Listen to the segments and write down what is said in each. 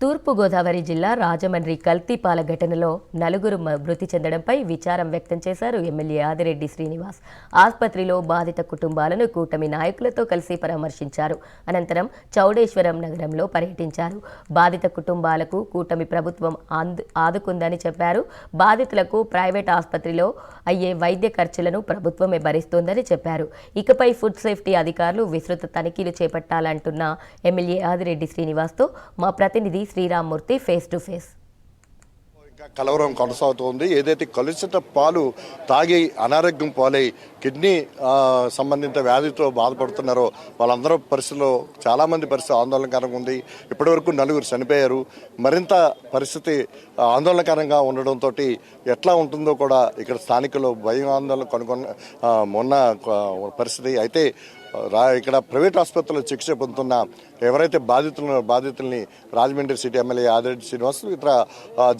తూర్పుగోదావరి జిల్లా రాజమండ్రి కల్తీపాల ఘటనలో నలుగురు మృతి చెందడంపై విచారం వ్యక్తం చేశారు ఎమ్మెల్యే ఆదిరెడ్డి శ్రీనివాస్. ఆసుపత్రిలో బాధిత కుటుంబాలను కూటమి నాయకులతో కలిసి పరామర్శించారు. అనంతరం చౌడేశ్వరం నగరంలో పర్యటించారు. బాధిత కుటుంబాలకు కూటమి ప్రభుత్వం ఆదుకుందని చెప్పారు. బాధితులకు ప్రైవేట్ ఆసుపత్రిలో అయ్యే వైద్య ఖర్చులను ప్రభుత్వమే భరిస్తోందని చెప్పారు. ఇకపై ఫుడ్ సేఫ్టీ అధికారులు విస్తృత తనిఖీలు చేపట్టాలంటున్న ఎమ్మెల్యే ఆదిరెడ్డి శ్రీనివాస్తో మా ప్రతినిధి శ్రీరామ్మూర్తి ఫేస్ టు ఫేస్. కలవరం కొనసాగుతోంది. ఏదైతే కలుషిత పాలు తాగి అనారోగ్యం పాలై కిడ్నీ సంబంధిత వ్యాధితో బాధపడుతున్నారో వాళ్ళందరూ పరిస్థితుల్లో చాలామంది పరిస్థితి ఆందోళనకరంగా ఉంది. ఇప్పటివరకు నలుగురు చనిపోయారు. మరింత పరిస్థితి ఆందోళనకరంగా ఉండడంతో ఎట్లా ఉంటుందో కూడా ఇక్కడ స్థానికులు భయం ఆందోళన మొన్న పరిస్థితి అయితే ఇక్కడ ప్రైవేట్ ఆసుపత్రిలో చికిత్స పొందుతున్న ఎవరైతే బాధితుల్ని రాజమండ్రి సిటీ ఎమ్మెల్యే ఆదిరెడ్డి శ్రీనివాస్, ఇతర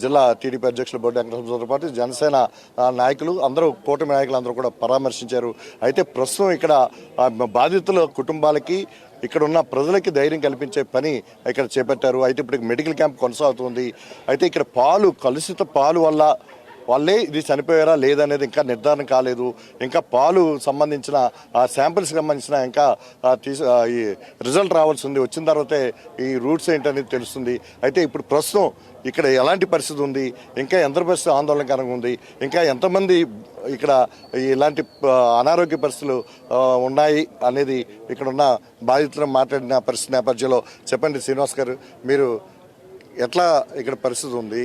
జిల్లా టీడీపీ అధ్యక్షులు బొడ్డు వెంకటేశ్వరరావుతో పాటు జనసేన నాయకులు అందరూ, కూటమి నాయకులు అందరూ కూడా పరామర్శించారు. అయితే ప్రస్తుతం ఇక్కడ బాధితుల కుటుంబాలకి ఇక్కడ ఉన్న ప్రజలకి ధైర్యం కల్పించే పని ఇక్కడ చేపట్టారు. అయితే ఇప్పుడు మెడికల్ క్యాంప్ కొనసాగుతుంది. అయితే ఇక్కడ కలుషిత పాలు వల్ల వాళ్ళే ఇది చనిపోయారా లేదనేది ఇంకా నిర్ధారణ కాలేదు. ఇంకా పాలు సంబంధించిన శాంపిల్స్కి సంబంధించిన ఇంకా ఈ రిజల్ట్ రావాల్సి ఉంది. వచ్చిన తర్వాతే ఈ రూట్స్ ఏంటనేది తెలుస్తుంది. అయితే ఇప్పుడు ప్రస్తుతం ఇక్కడ ఎలాంటి పరిస్థితి ఉంది, ఇంకా ఎంత పరిస్థితి ఆందోళనకరంగా ఉంది, ఇంకా ఎంతమంది ఇక్కడ ఇలాంటి అనారోగ్య పరిస్థితులు ఉన్నాయి అనేది ఇక్కడ ఉన్న బాధితులు మాట్లాడిన పరిస్థితి నేపథ్యంలో చెప్పండి శ్రీనివాస్ గారు, మీరు ఎట్లా ఇక్కడ పరిస్థితి ఉంది,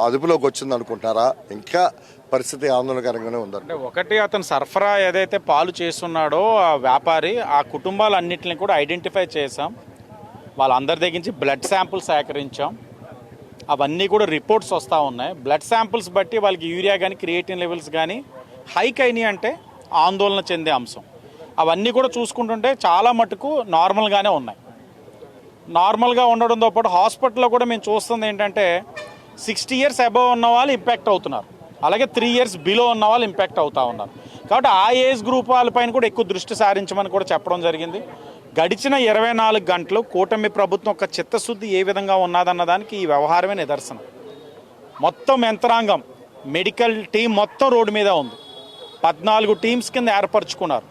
అదుపులోకి వచ్చింది అనుకుంటారా, ఇంకా పరిస్థితి ఆందోళనకరంగానే ఉందంటే? ఒకటి, అతను సరఫరా ఏదైతే పాలు చేస్తున్నాడో ఆ వ్యాపారి, ఆ కుటుంబాలన్నింటినీ కూడా ఐడెంటిఫై చేసాం. వాళ్ళందరి దగ్గర నుంచి బ్లడ్ శాంపుల్స్ సేకరించాం. అవన్నీ కూడా రిపోర్ట్స్ వస్తూ ఉన్నాయి. బ్లడ్ శాంపుల్స్ బట్టి వాళ్ళకి యూరియా కానీ క్రియేటిన్ లెవెల్స్ కానీ హైక్ అయినాయి అంటే ఆందోళన చెందే అంశం. అవన్నీ కూడా చూసుకుంటుంటే చాలా మటుకు నార్మల్గానే ఉన్నాయి. నార్మల్గా ఉండడంతో పాటు హాస్పిటల్లో కూడా మేము చూస్తుంది ఏంటంటే 60 years అబవ్ ఉన్న వాళ్ళు ఇంపాక్ట్ అవుతున్నారు, అలాగే 3 years బిలో ఉన్న వాళ్ళు ఇంపాక్ట్ అవుతూ ఉన్నారు. కాబట్టి ఆ ఏజ్ గ్రూప్ వాళ్ళపైన కూడా ఎక్కువ దృష్టి సారించమని కూడా చెప్పడం జరిగింది. గడిచిన 24 గంటలు కూటమి ప్రభుత్వం ఒక చిత్తశుద్ధి ఏ విధంగా ఉన్నదన్నదానికి ఈ వ్యవహారమే నిదర్శనం. మొత్తం యంత్రాంగం, మెడికల్ టీం మొత్తం రోడ్డు మీద ఉంది. 14 టీమ్స్ కింద ఏర్పరచుకున్నారు.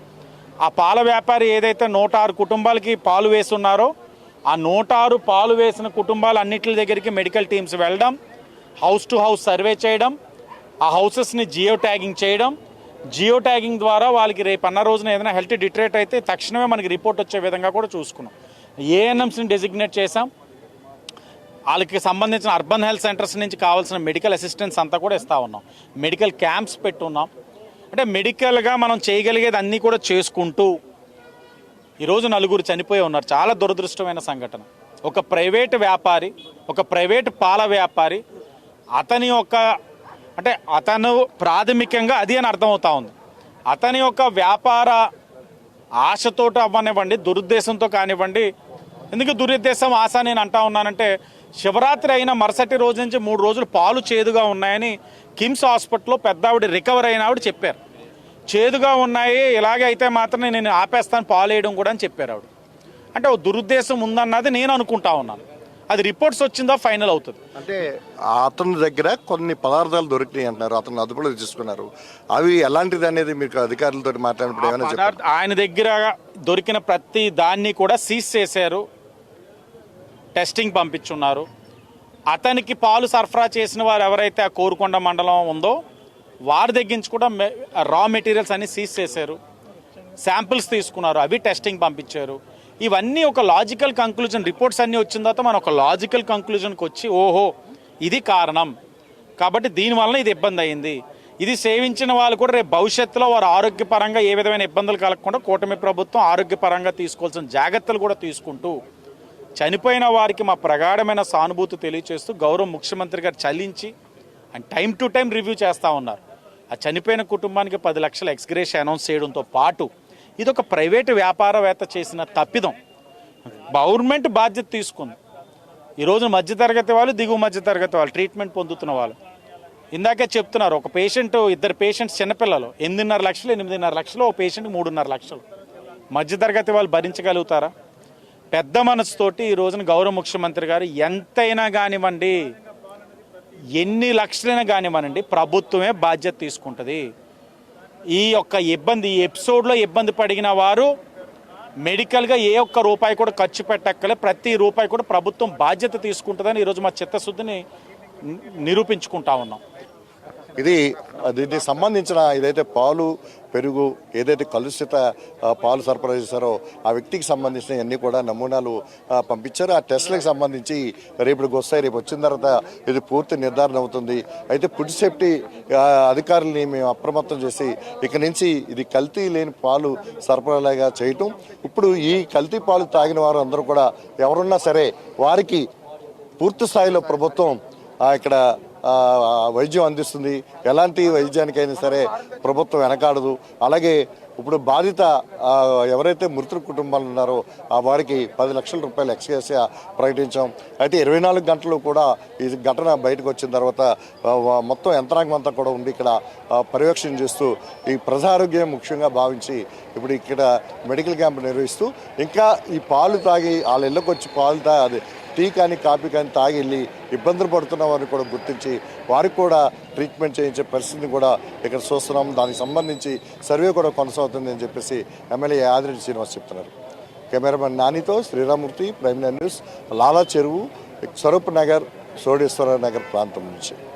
ఆ పాల వ్యాపారి ఏదైతే 106 కుటుంబాలకి పాలు వేస్తున్నారో ఆ 106 పాలు వేసిన కుటుంబాలన్నింటి దగ్గరికి మెడికల్ టీమ్స్ వెళ్ళడం, హౌస్ టు హౌస్ సర్వే చేయడం, ఆ హౌసెస్ని జియో ట్యాగింగ్ చేయడం. జియో ట్యాగింగ్ ద్వారా వాళ్ళకి రేపు అన్న రోజున ఏదైనా హెల్త్ డిటరేట్ అయితే తక్షణమే మనకి రిపోర్ట్ వచ్చే విధంగా కూడా చూసుకున్నాం. ఏఎన్ఎంస్ని డెసిగ్నేట్ చేసాం. వాళ్ళకి సంబంధించిన అర్బన్ హెల్త్ సెంటర్స్ నుంచి కావాల్సిన మెడికల్ అసిస్టెన్స్ అంతా కూడా ఇస్తూ ఉన్నాం. మెడికల్ క్యాంప్స్ పెట్టున్నాం. అంటే మెడికల్గా మనం చేయగలిగేది అన్నీ కూడా చేసుకుంటూ ఈరోజు నలుగురు చనిపోయి ఉన్నారు. చాలా దురదృష్టమైన సంఘటన. ఒక ప్రైవేట్ వ్యాపారి, ఒక ప్రైవేట్ పాల వ్యాపారి, అతను ప్రాథమికంగా అది అని అర్థమవుతా ఉంది. అతని యొక్క వ్యాపార ఆశతో అవ్వనివ్వండి, దురుద్దేశంతో కానివ్వండి. ఎందుకు దురుద్దేశం, ఆశ నేను అంటా ఉన్నానంటే, శివరాత్రి అయిన మరుసటి రోజు నుంచి 3 రోజులు పాలు చేదుగా ఉన్నాయని కిమ్స్ హాస్పిటల్లో పెద్దావిడ రికవర్ అయిన ఆవిడ చెప్పారు. చేదుగా ఉన్నాయి, ఇలాగే అయితే మాత్రం నేను ఆపేస్తాను పాలు వేయడం కూడా అని చెప్పారు ఆవిడ. అంటే ఓ దురుద్దేశం ఉందన్నది నేను అనుకుంటా ఉన్నాను. అది రిపోర్ట్స్ వచ్చిందా ఫైనల్ అవుతుంది. అంటే అతని దగ్గర కొన్ని పదార్థాలు దొరికినాయి అంటున్నారు, అతను అదుపులో తీసుకున్నారు. అవి ఎలాంటిది అనేది మీకు అధికారులతో మాట్లాడినప్పుడు ఆయన దగ్గర దొరికిన ప్రతి దాన్ని కూడా సీజ్ చేశారు, టెస్టింగ్ పంపించున్నారు. అతనికి పాలు సరఫరా చేసిన వారు ఎవరైతే ఆ కోరుకొండ మండలం ఉందో వారి దగ్గర నుంచి కూడా రా మెటీరియల్స్ అన్ని సీజ్ చేశారు, శాంపిల్స్ తీసుకున్నారు, అవి టెస్టింగ్ పంపించారు. ఇవన్నీ ఒక లాజికల్ కంక్లూజన్, రిపోర్ట్స్ అన్నీ వచ్చిన తర్వాత మనం ఒక లాజికల్ కంక్లూజన్కి వచ్చి ఓహో ఇది కారణం, కాబట్టి దీనివల్ల ఇది ఇబ్బంది అయింది. ఇది సేవించిన వాళ్ళు కూడా రేపు భవిష్యత్తులో వారు ఆరోగ్యపరంగా ఏ విధమైన ఇబ్బందులు కలగకుండా కూటమి ప్రభుత్వం ఆరోగ్యపరంగా తీసుకోవాల్సిన జాగ్రత్తలు కూడా తీసుకుంటూ చనిపోయిన వారికి మా ప్రగాఢమైన సానుభూతి తెలియజేస్తూ గౌరవ ముఖ్యమంత్రి గారు చలించి and time to time review చేస్తూ ఉన్నారు. ఆ చనిపోయిన కుటుంబానికి 10 లక్షల ఎక్స్గ్రేషియా అనౌన్స్ చేయడంతో పాటు ఇది ఒక ప్రైవేటు వ్యాపారవేత్త చేసిన తప్పిదం. గవర్నమెంట్ బాధ్యత తీసుకుంది. ఈరోజు మధ్యతరగతి వాళ్ళు, దిగువ మధ్యతరగతి వాళ్ళు ట్రీట్మెంట్ పొందుతున్న వాళ్ళు ఇందాకే చెప్తున్నారు. ఒక పేషెంట్, 2 పేషెంట్స్ చిన్నపిల్లలు, 8.5 లక్షలు 8.5 లక్షలు, ఒక పేషెంట్కి 3.5 లక్షలు. మధ్యతరగతి వాళ్ళు భరించగలుగుతారా? పెద్ద మనసుతోటి ఈ రోజున గౌరవ ముఖ్యమంత్రి గారు ఎంతైనా కానివ్వండి, ఎన్ని లక్షలైనా కానివ్వనండి, ప్రభుత్వమే బాధ్యత తీసుకుంటుంది. ఈ యొక్క ఇబ్బంది, ఈ ఎపిసోడ్లో ఇబ్బంది పడిన వారు మెడికల్గా ఏ ఒక్క రూపాయి కూడా ఖర్చు పెట్టక్కలే, ప్రతి రూపాయి కూడా ప్రభుత్వం బాధ్యత తీసుకుంటుందని ఈరోజు మా చిత్తశుద్ధిని నిరూపించుకుంటా ఉన్నాం. ఇది దీనికి సంబంధించిన ఏదైతే పాలు పెరుగు ఏదైతే కలుషిత పాలు సరఫరా చేశారో ఆ వ్యక్తికి సంబంధించిన అన్నీ కూడా నమూనాలు పంపించారు. ఆ టెస్ట్లకు సంబంధించి రేపటికి వస్తాయి. రేపు వచ్చిన తర్వాత ఇది పూర్తి నిర్ధారణ అవుతుంది. అయితే ఫుడ్ సేఫ్టీ అధికారులని మేము అప్రమత్తం చేసి ఇక నుంచి ఇది కల్తీ లేని పాలు సరఫరాగా చేయటం. ఇప్పుడు ఈ కల్తీ పాలు తాగిన వారు అందరూ కూడా ఎవరున్నా సరే వారికి పూర్తి స్థాయిలో ప్రభుత్వం ఇక్కడ వైద్యం అందిస్తుంది. ఎలాంటి వైద్యానికైనా సరే ప్రభుత్వం వెనకాడదు. అలాగే ఇప్పుడు బాధిత ఎవరైతే మృతుల కుటుంబాలు ఉన్నారో ఆ వారికి 10 లక్షల రూపాయలు ఎక్స్గ్రేషియా ప్రకటించాం. అయితే 24 గంటలు కూడా ఈ ఘటన బయటకు వచ్చిన తర్వాత మొత్తం యంత్రాంగం అంతా కూడా ఉండి ఇక్కడ పర్యవేక్షణ చేస్తూ ఈ ప్రజారోగ్యం ముఖ్యంగా భావించి ఇప్పుడు ఇక్కడ మెడికల్ క్యాంప్ నిర్వహిస్తూ ఇంకా ఈ పాలు తాగి వాళ్ళ ఇళ్ళకి వచ్చి పాలు అది టీ కానీ కాఫీ కానీ తాగి వెళ్ళి ఇబ్బందులు పడుతున్న వారిని కూడా గుర్తించి వారికి కూడా ట్రీట్మెంట్ చేయించే పరిస్థితిని కూడా ఇక్కడ చూస్తున్నాం. దానికి సంబంధించి సర్వే కూడా కొనసాగుతుంది అని చెప్పేసి ఎమ్మెల్యే ఆదిరెడ్డి శ్రీనివాస్ చెప్తున్నారు. కెమెరామెన్ నానితో శ్రీరామూర్తి, ప్రైమ్ న్యూస్, లాలా చెరువు, స్వరూప్ నగర్, సోడేశ్వర నగర్ ప్రాంతం నుంచి.